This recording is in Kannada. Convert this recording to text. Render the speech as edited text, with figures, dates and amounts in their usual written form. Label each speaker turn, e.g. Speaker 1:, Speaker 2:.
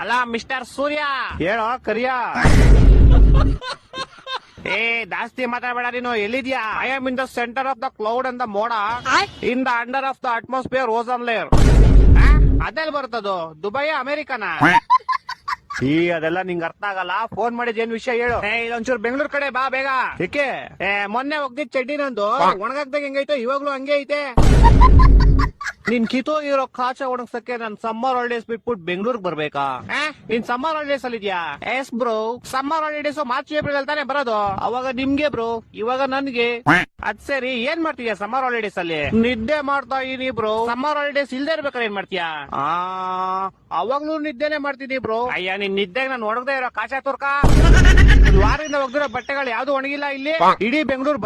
Speaker 1: ಅಲ್ಲ ಮಿಸ್ಟರ್ ಸೂರ್ಯ
Speaker 2: ಹೇಳೋ ಕರಿಯ.
Speaker 1: ಏ ಜಾಸ್ತಿ ಮಾತಾಡಬೇಡ ನೀನು. ಎಲ್ಲಿದ್ಯಾ? I am in the centre of the cloud and the ಮೋಡ, in the under of the atmosphere ozone layer. ಅದೆಲ್ಲಿ ಬರ್ತದು? ದುಬೈ ಅಮೆರಿಕನ?
Speaker 2: ಈ ಅದೆಲ್ಲ ನಿಂಗ್ ಅರ್ಥ ಆಗಲ್ಲ. ಫೋನ್ ಮಾಡಿದ್ ಏನ್ ವಿಷಯ ಹೇಳು.
Speaker 1: ಇದೊಂಚೂರು ಬೆಂಗಳೂರು ಕಡೆ ಬಾ ಬೇಗ.
Speaker 2: ಏಕೆ?
Speaker 1: ಮೊನ್ನೆ ಹೋಗ್ದಿದ್ ಚಡ್ಡಿ ನಂದು ಒಣಗಾಕ್ದಾಗ ಹೆಂಗೈತೆ ಇವಾಗ್ಲೂ ಹಂಗೆ ಐತೆ. ನಿನ್ ಕಿತ್ತೋಗಿರೋ ಕಾಚ ಒಣಗ್ಸಕ್ಕೆ ನಾನ್ ಸಮ್ಮರ್ ಹಾಲಿಡೇಸ್ ಬಿಟ್ಬಿಟ್ಟು ಬೆಂಗಳೂರಿಗೆ ಬರ್ಬೇಕಾ? ನೀನ್ ಸಮ್ಮರ್ ಹಾಲಿಡೇಸ್ ಅಲ್ಲಿ ಇದ್ಯಾ? S bro, summer holidays March April ಅಲ್ಲಿ ತಾನೇ ಬರೋದು. ಅವಾಗ ನಿಮ್ಗೆ ಬ್ರೋ, ಇವಾಗ ನನ್ಗೆ. ಅದ್ ಸರಿ, ಏನ್ ಮಾಡ್ತೀಯ ಸಮ್ಮರ್ ಹಾಲಿಡೇಸ್ ಅಲ್ಲಿ? ನಿದ್ದೆ ಮಾಡ್ತಾ ಇದೀನಿ ಬ್ರೋ. ಸಮ್ಮರ್ ಹಾಲಿಡೇಸ್ ಇಲ್ದೇ ಇರ್ಬೇಕಾದ್ರೆ ಏನ್ ಮಾಡ್ತೀಯಾ? ಅವಾಗ್ಲೂ ನಿದ್ದೆನೆ ಮಾಡ್ತಿದೀನಿ ಬ್ರೋ. ಅಯ್ಯ, ನಿನ್ ನಿದ್ದೆಗೆ ನಾನು ಒಣಗದೆ ಇರೋ ಕಾಚ ತುರ್ಕ. ವಾರದಿಂದ ಒಗ್ದಿರೋ ಬಟ್ಟೆಗಳು ಯಾವ್ದು ಒಣಗಿಲ್ಲ ಇಲ್ಲಿ. ಇಡೀ ಬೆಂಗಳೂರು